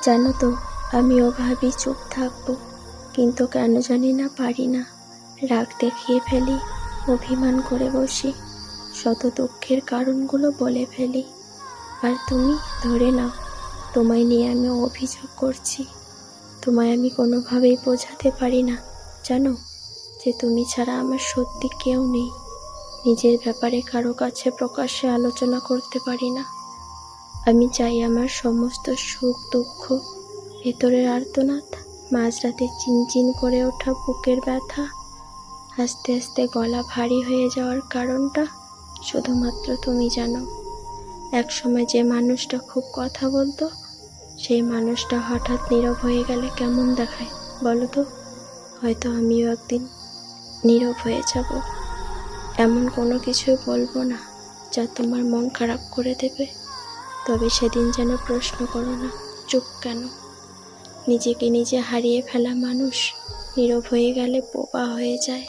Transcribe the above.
জানো তো, আমিও ভাবি চুপ থাকবো, কিন্তু কেন জানি না পারি না। রাগ দেখিয়ে ফেলি, অভিমান করে বসি, শত দুঃখের কারণগুলো বলে ফেলি। আর তুমি ধরে নাও, তোমায় নিয়ে আমি অভিযোগ করছি। তোমায় আমি কোনোভাবেই বোঝাতে পারি না, জানো, যে তুমি ছাড়া আমার সত্যি কেউ নেই। নিজের ব্যাপারে কারো কাছে প্রকাশ্যে আলোচনা করতে পারি না। আমি চাই আমার সমস্ত সুখ দুঃখ, ভেতরের আর্তনাদ, মাঝরাতে চিনচিন করে ওঠা বুকের ব্যথা, আস্তে আস্তে গলা ভারী হয়ে যাওয়ার কারণটা শুধুমাত্র তুমি জানো। একসময় যে মানুষটা খুব কথা বলতো, সেই মানুষটা হঠাৎ নীরব হয়ে গেলে কেমন দেখায় বলো তো? হয়তো আমিও একদিন নীরব হয়ে যাব। এমন কোনো কিছুই বলবো না যা তোমার মন খারাপ করে দেবে। তবে সেদিন যেন প্রশ্ন করো না, চুপ কেন? নিজেকে নিজে হারিয়ে ফেলা মানুষ নীরব হয়ে গেলে বোবা হয়ে যায়।